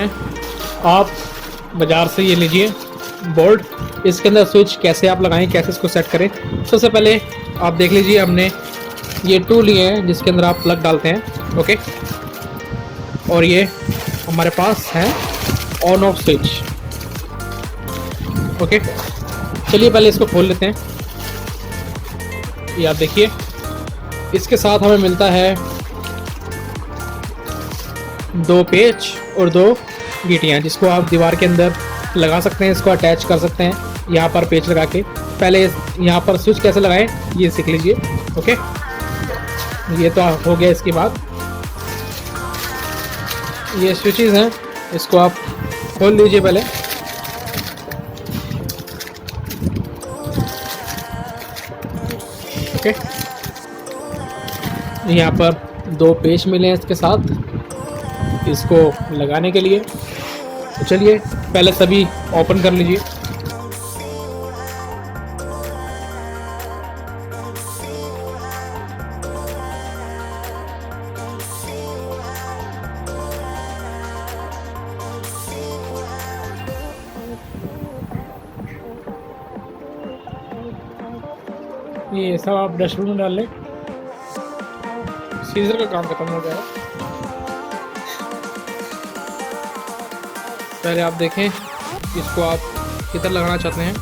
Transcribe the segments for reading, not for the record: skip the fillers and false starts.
हैं, आप बाज़ार से ये लीजिए बोर्ड। इसके अंदर स्विच कैसे आप लगाएं, कैसे इसको सेट करें। सबसे पहले आप देख लीजिए, हमने ये टूल लिए हैं जिसके अंदर आप प्लग डालते हैं। ओके, और ये हमारे पास है ऑन ऑफ स्विच। ओके, चलिए पहले इसको खोल लेते हैं। ये आप देखिए, इसके साथ हमें मिलता है 2 पेच और 2 गीटियाँ, जिसको आप दीवार के अंदर लगा सकते हैं, इसको अटैच कर सकते हैं यहाँ पर पेच लगा के। पहले यहाँ पर स्विच कैसे लगाएं ये सीख लीजिए। ओके, ये तो हो गया। इसके बाद ये स्विचेस हैं, इसको आप खोल लीजिए पहले। ओके, यहाँ पर 2 पेच मिले हैं इसके साथ इसको लगाने के लिए। तो चलिए पहले सभी ओपन कर लीजिए। ये सब आप डस्टबिन में डाल लें, सीजर का काम खत्म हो गया। पहले आप देखें इसको आप किधर लगाना चाहते हैं।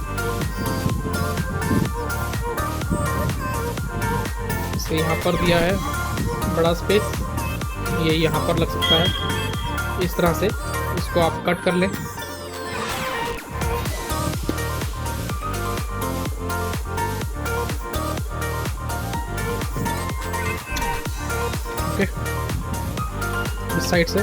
इसे यहाँ पर दिया है बड़ा स्पेस, ये यहाँ पर लग सकता है। इस तरह से इसको आप कट कर लें। ओके, इस साइड से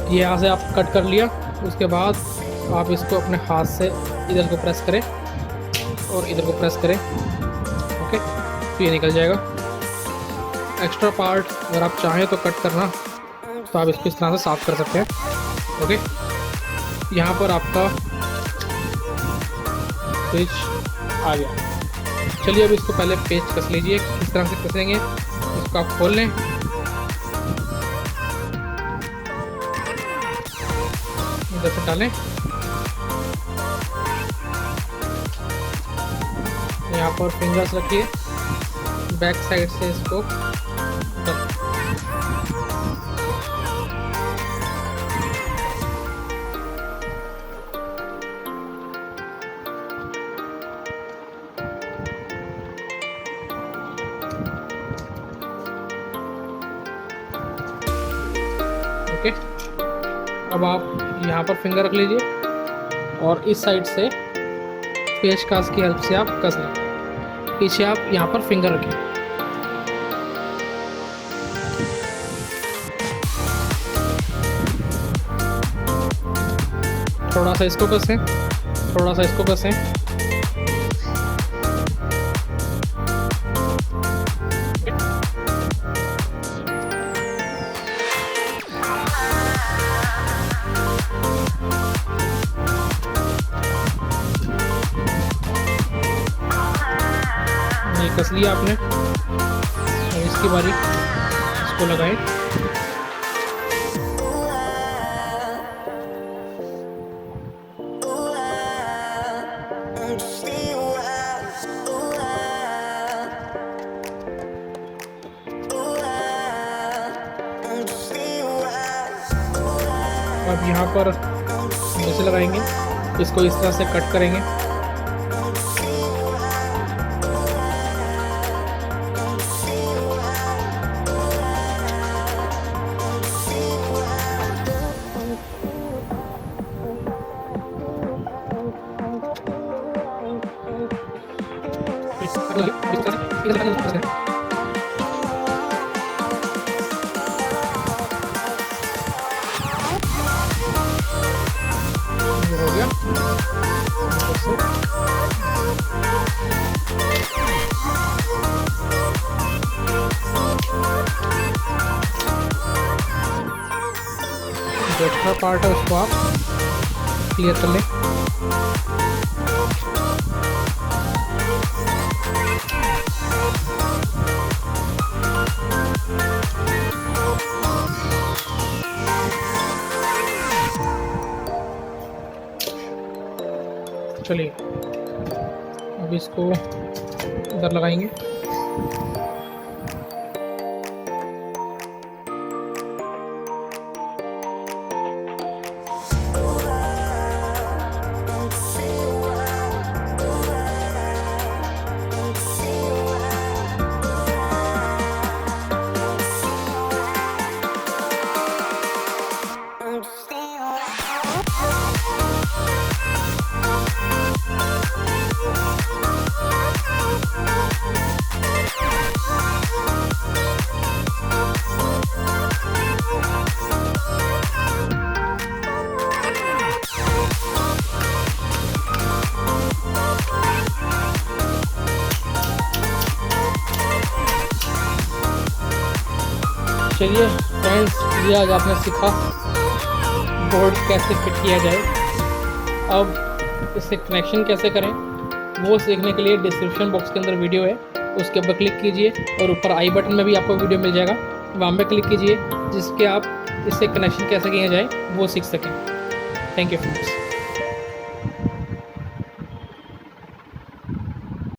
ये यहाँ से आप कट कर लिया। उसके बाद आप इसको अपने हाथ से इधर को प्रेस करें और इधर को प्रेस करें। ओके, तो ये निकल जाएगा। एक्स्ट्रा पार्ट अगर आप चाहें तो कट करना, तो आप इसको इस तरह से साफ़ कर सकते हैं। ओके, यहाँ पर आपका स्विच आ गया। चलिए अब इसको पहले पेच कस लीजिए। इस तरह से कसेंगे, इसको आप खोल लें। इधर से डालें, यहाँ पर फिंगर्स रखिए, बैक साइड से इसको ओके। अब आप यहाँ पर फिंगर रख लीजिए और इस साइड से पेचकस की हेल्प से आप कस लें। पीछे आप यहाँ पर फिंगर रखें। थोड़ा सा इसको कसें, थोड़ा सा इसको कसें। ये कस लिया आपने, और इसकी बारी इसको लगाएं। अब यहाँ पर ऐसे लगाएंगे, इसको इस तरह से कट करेंगे। हो गया। जो एक्स्ट्रा पार्ट है उसको आप क्लियर कर लें। चलिए अब इसको इधर लगाएंगे। चलिए फ्रेंड्स, ये आज आपने सीखा बोर्ड कैसे फिट किया जाए। अब इससे कनेक्शन कैसे करें वो सीखने के लिए डिस्क्रिप्शन बॉक्स के अंदर वीडियो है, उसके ऊपर क्लिक कीजिए और ऊपर आई बटन में भी आपको वीडियो मिल जाएगा, वहाँ पे क्लिक कीजिए जिसके आप इससे कनेक्शन कैसे किया जाए वो सीख सकें। Thank you friends.